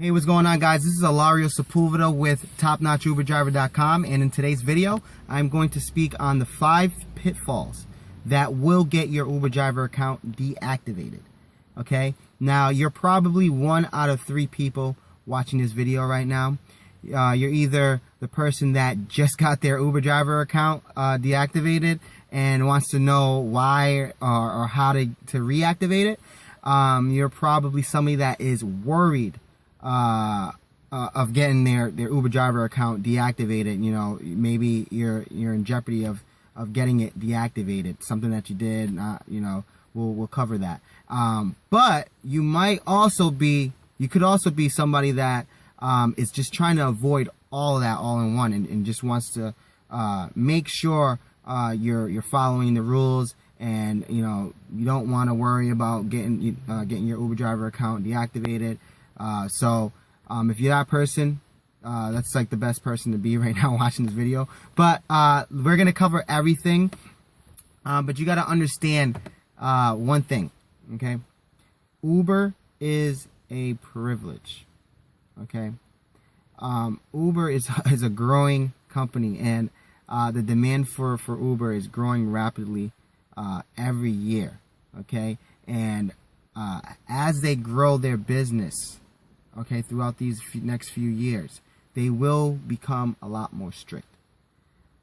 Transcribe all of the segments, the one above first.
Hey, what's going on, guys? This is Ilario Sepulveda with TopNotchUberDriver.com, and in today's video, I'm going to speak on the 5 pitfalls that will get your Uber driver account deactivated. Okay? Now, you're probably 1 out of 3 people watching this video right now. You're either the person that just got their Uber driver account deactivated and wants to know why or how to reactivate it. You're probably somebody that is worried of getting their Uber driver account deactivated. You know, maybe you're in jeopardy of getting it deactivated, something that you did. You know, we'll cover that. But you could also be somebody that is just trying to avoid all of that all in one, and just wants to make sure you're following the rules, and you know, you don't want to worry about getting your Uber driver account deactivated. So if you're that person, that's like the best person to be right now watching this video. But we're gonna cover everything. But you got to understand one thing, okay? Uber is a privilege, okay? Uber is a growing company, and the demand for Uber is growing rapidly every year, okay? And as they grow their business, okay, throughout these next few years, they will become a lot more strict.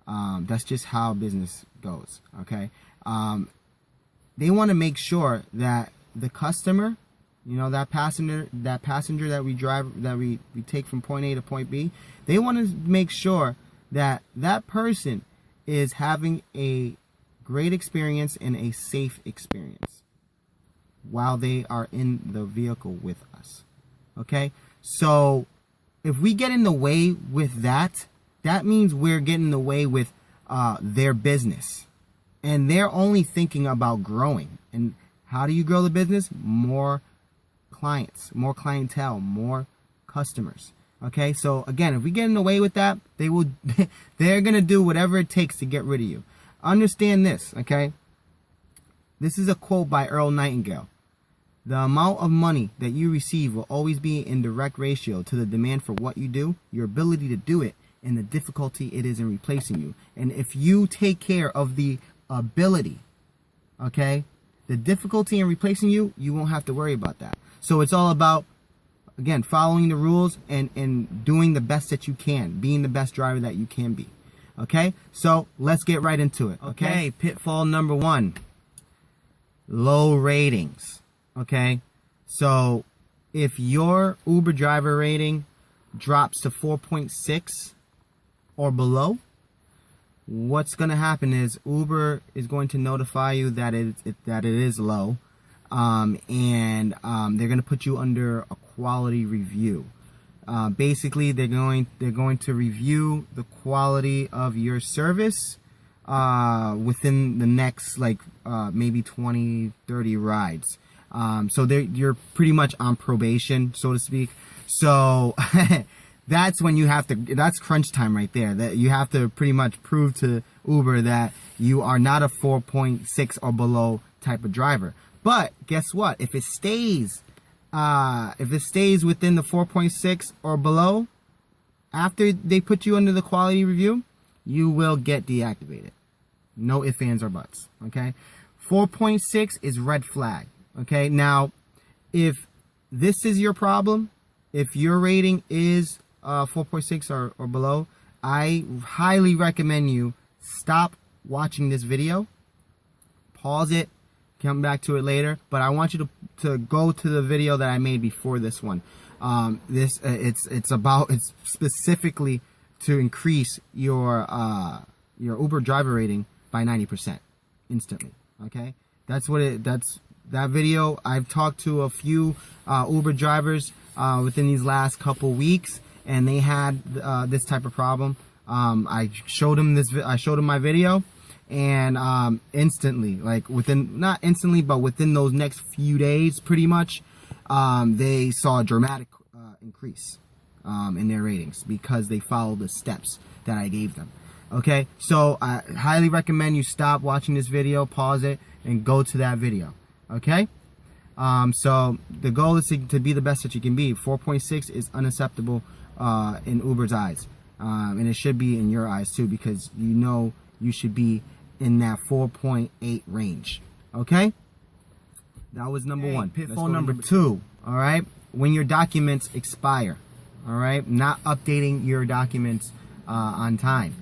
That's just how business goes, okay? They want to make sure that the customer, you know, that passenger that we take from point A to point B, they want to make sure that that person is having a great experience and a safe experience while they are in the vehicle with us. Okay, so if we get in the way with that, that means we're getting in the way with their business, and they're only thinking about growing. And how do you grow the business? More clients, more clientele, more customers. Okay, so again, if we get in the way with that, they're gonna do whatever it takes to get rid of you. Understand this, okay? This is a quote by Earl Nightingale. The amount of money that you receive will always be in direct ratio to the demand for what you do, your ability to do it, and the difficulty it is in replacing you. And if you take care of the ability, okay, the difficulty in replacing you, you won't have to worry about that. So it's all about, again, following the rules and doing the best that you can, being the best driver that you can be. Okay, so let's get right into it. Okay, pitfall number 1, low ratings. Okay, so if your Uber driver rating drops to 4.6 or below, what's going to happen is Uber is going to notify you that it is low, and they're going to put you under a quality review. Basically, they're going to review the quality of your service within the next maybe 20-30 rides. So you're pretty much on probation, so to speak. So that's when you have to, that's crunch time right there. That you have to pretty much prove to Uber that you are not a 4.6 or below type of driver. But guess what? If it stays within the 4.6 or below, after they put you under the quality review, you will get deactivated. No ifs, ands, or buts. Okay, 4.6 is red flag. Okay, now, if this is your problem, if your rating is 4.6 or below, I highly recommend you stop watching this video, pause it, come back to it later. But I want you to go to the video that I made before this one. It's specifically to increase your Uber driver rating by 90% instantly. Okay, that video. I've talked to a few Uber drivers within these last couple weeks, and they had this type of problem. I showed them my video, and instantly, not instantly, but within those next few days, pretty much, they saw a dramatic increase in their ratings because they followed the steps that I gave them. Okay, so I highly recommend you stop watching this video, pause it, and go to that video. Okay, So the goal is to be the best that you can be. 4.6 is unacceptable in Uber's eyes, and it should be in your eyes too, because you know you should be in that 4.8 range. Okay, that was number one. Pitfall number two. All right, when your documents expire. All right, not updating your documents on time.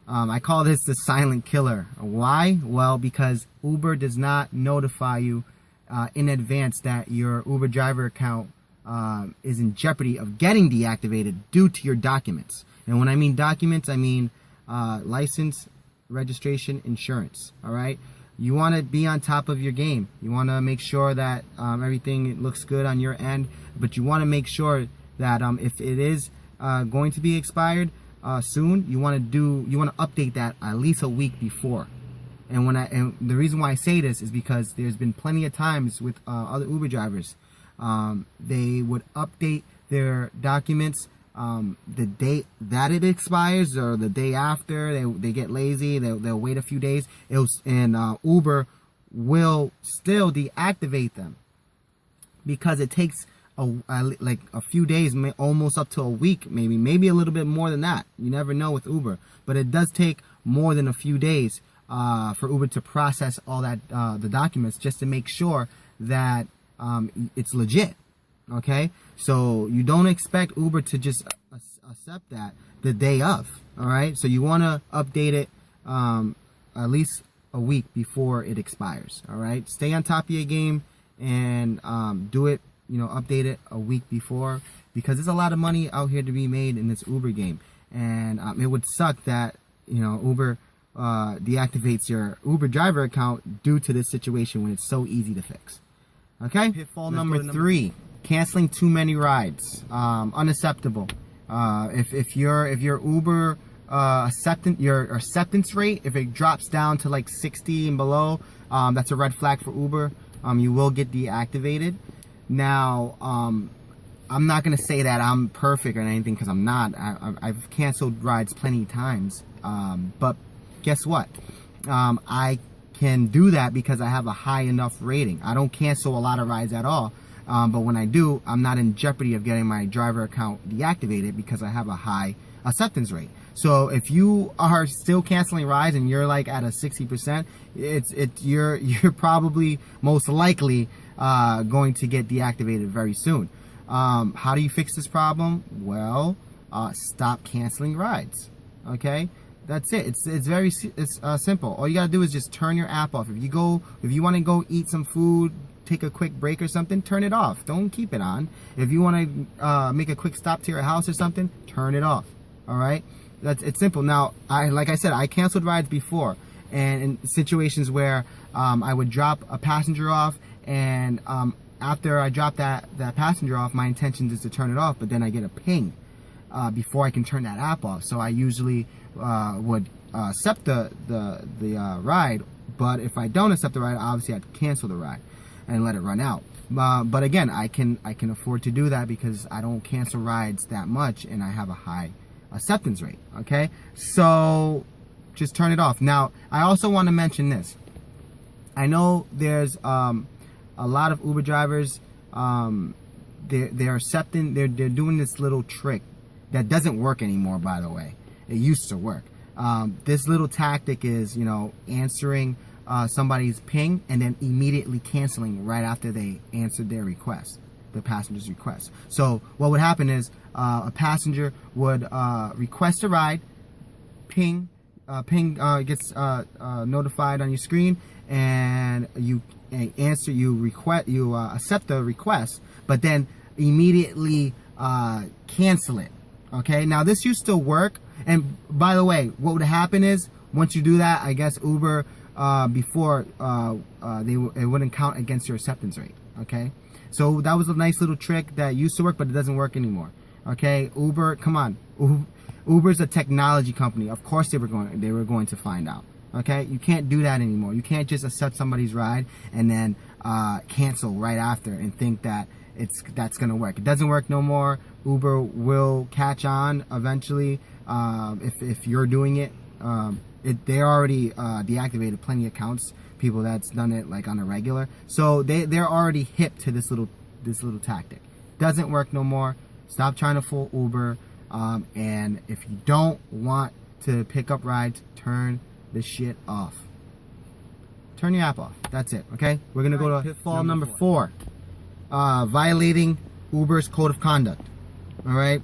I call this the silent killer. Why? Well, because Uber does not notify you in advance that your Uber driver account is in jeopardy of getting deactivated due to your documents. And when I mean documents, I mean license, registration, insurance. All right, you want to be on top of your game. You want to make sure that everything looks good on your end, but you want to make sure that if it is going to be expired soon, you want to update that at least a week before. And the reason why I say this is because there's been plenty of times with other Uber drivers, they would update their documents the date that it expires or the day after. They get lazy. They'll wait a few days. Uber will still deactivate them because it takes like a few days, almost up to a week, maybe a little bit more than that. You never know with Uber, but it does take more than a few days for Uber to process all that the documents, just to make sure that it's legit. Okay, so you don't expect Uber to just accept that the day of. All right, so you want to update it at least a week before it expires. All right, stay on top of your game and do it. Update it a week before, because there's a lot of money out here to be made in this Uber game, and it would suck that Uber deactivates your Uber driver account due to this situation when it's so easy to fix. Okay. Pitfall number three: canceling too many rides. Unacceptable. If your Uber acceptance rate, if it drops down to like 60 and below, that's a red flag for Uber. You will get deactivated. Now, I'm not going to say that I'm perfect or anything, because I'm not. I've canceled rides plenty of times. But guess what? I can do that because I have a high enough rating. I don't cancel a lot of rides at all. But when I do, I'm not in jeopardy of getting my driver account deactivated because I have a high acceptance rate. So if you are still canceling rides and you're like at a 60%, you're probably most likely going to get deactivated very soon. How do you fix this problem? Well, stop canceling rides. Okay, that's it. It's very simple. All you gotta do is just turn your app off. If you want to go eat some food, take a quick break or something, turn it off. Don't keep it on. If you want to make a quick stop to your house or something, turn it off. All right, it's simple. Now, like I said, I canceled rides before, and in situations where I would drop a passenger off, and after I drop that passenger off, my intention is to turn it off, but then I get a ping before I can turn that app off. So I usually would accept the ride, but if I don't accept the ride, obviously I'd cancel the ride and let it run out. But again, I can afford to do that because I don't cancel rides that much, and I have a high acceptance rate. Okay, so just turn it off. Now, I also want to mention this. I know there's a lot of Uber drivers, they're doing this little trick that doesn't work anymore, by the way. It used to work. This little tactic is, answering somebody's ping and then immediately canceling right after they answered their request, the passenger's request. So what would happen is a passenger would request a ride, ping gets notified on your screen, and you accept the request, but then immediately cancel it. Okay, now this used to work, and by the way, what would happen is once you do that, I guess Uber before it wouldn't count against your acceptance rate. Okay, so that was a nice little trick that used to work, but it doesn't work anymore. Okay, Uber, come on, Uber's a technology company. Of course they were going to find out. Okay, you can't do that anymore. You can't just accept somebody's ride and then cancel right after and think that that's gonna work. It doesn't work no more. Uber will catch on eventually if you're doing it. they already deactivated plenty of accounts, people that's done it like on a regular, so they're already hip to this little tactic. Doesn't work no more. Stop trying to fool Uber, and if you don't want to pick up rides, turn the shit off. Turn your app off. That's it. Okay, we're gonna go to pitfall number 4. Violating Uber's code of conduct. All right,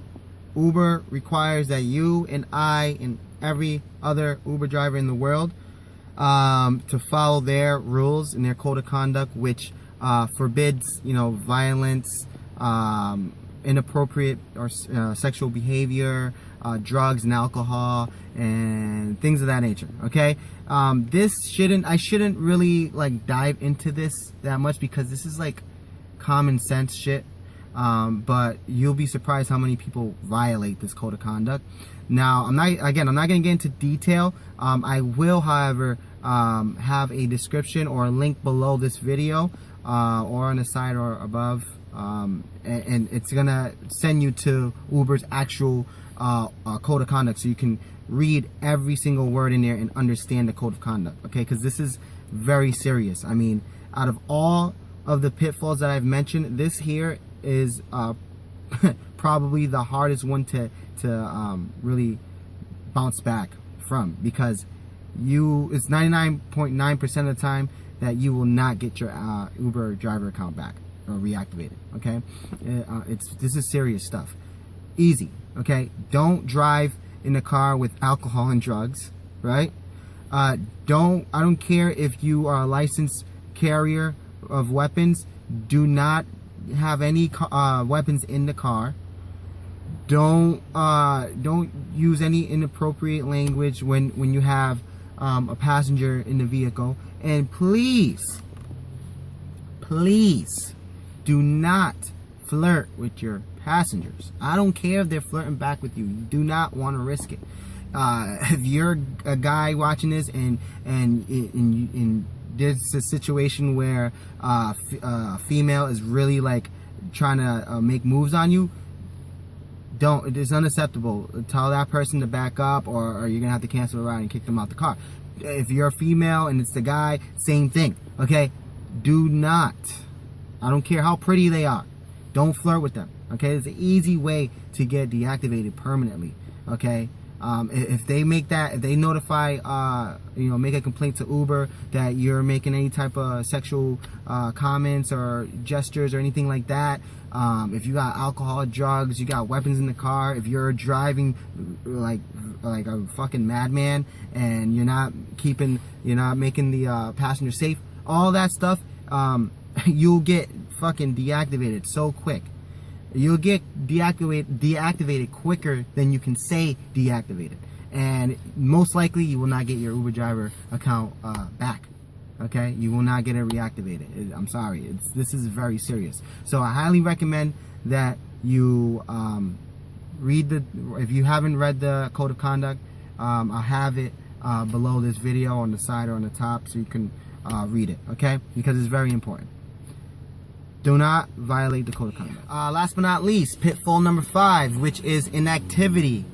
Uber requires that you and I and every other Uber driver in the world to follow their rules and their code of conduct, which forbids, violence, inappropriate or sexual behavior, drugs and alcohol, and things of that nature. Okay, I shouldn't really like dive into this that much because this is like common sense shit. But you'll be surprised how many people violate this code of conduct. Now, I'm not going to get into detail. I will, however, have a description or a link below this video, or on the side or above, and it's gonna send you to Uber's actual code of conduct, so you can read every single word in there and understand the code of conduct. Okay, because this is very serious. I mean, out of all of the pitfalls that I've mentioned, this here is probably the hardest one to really bounce back from, because it's 99.9% of the time that you will not get your Uber driver account back or reactivated. Okay, this is serious stuff. Easy. Okay, don't drive in a car with alcohol and drugs. Right? I don't care if you are a licensed carrier of weapons. Do not have any weapons in the car. Don't use any inappropriate language when you have a passenger in the vehicle. And please do not flirt with your passengers. I don't care if they're flirting back with you. You do not want to risk it. If you're a guy watching this and there's a situation where a female is really like trying to make moves on you, it's unacceptable. Tell that person to back up, or you're gonna have to cancel the ride and kick them out the car. If you're a female and it's the guy, same thing. Okay, do not, I don't care how pretty they are, don't flirt with them. Okay, it's an easy way to get deactivated permanently. Okay, if they notify, make a complaint to Uber that you're making any type of sexual comments or gestures or anything like that, if you got alcohol, drugs, you got weapons in the car, if you're driving like a fucking madman and you're not making the passenger safe, all that stuff, you'll get fucking deactivated so quick. You'll get deactivated quicker than you can say deactivated, and most likely you will not get your Uber driver account back. Okay, you will not get it reactivated. I'm sorry, this is very serious. So I highly recommend that you if you haven't read the code of conduct, I'll have it below this video on the side or on the top, so you can read it. Okay, because it's very important. Do not violate the code of conduct. Last but not least, pitfall number 5, which is inactivity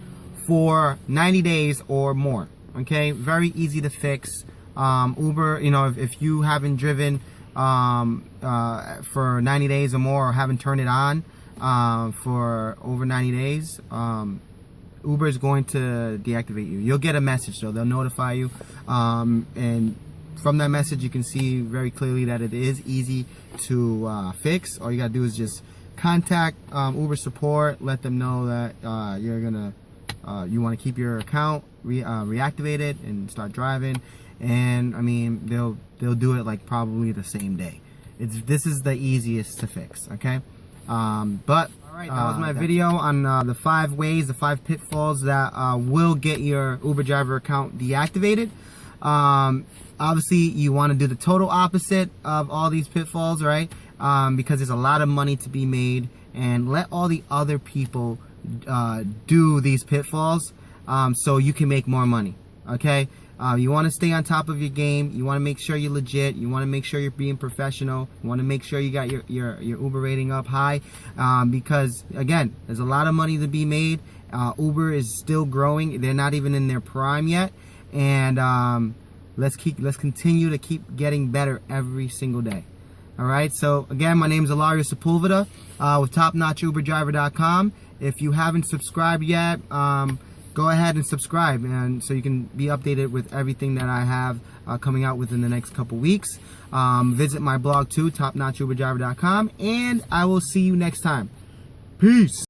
for 90 days or more. Okay, very easy to fix. Uber, if you haven't driven for 90 days or more, or haven't turned it on for over 90 days, Uber is going to deactivate you. You'll get a message, so they'll notify you, and from that message you can see very clearly that it is easy to fix. All you gotta do is just contact Uber support, let them know that you want to keep your account reactivated and start driving, and I mean they'll do it like probably the same day. This is the easiest to fix. Okay, but alright, that was my video on the 5 ways, the 5 pitfalls that will get your Uber driver account deactivated. Obviously you want to do the total opposite of all these pitfalls, right? Because there's a lot of money to be made, and let all the other people do these pitfalls so you can make more money. Okay, you want to stay on top of your game. You want to make sure you're legit. You want to make sure you're being professional. You want to make sure you got your Uber rating up high, because again, there's a lot of money to be made. Uber is still growing. They're not even in their prime yet. and let's continue to keep getting better every single day. All right. So again, my name is Ilario Sepulveda with TopNotchUberDriver.com. If you haven't subscribed yet, go ahead and subscribe, and so you can be updated with everything that I have coming out within the next couple weeks. Visit my blog too, TopNotchUberDriver.com, and I will see you next time. Peace.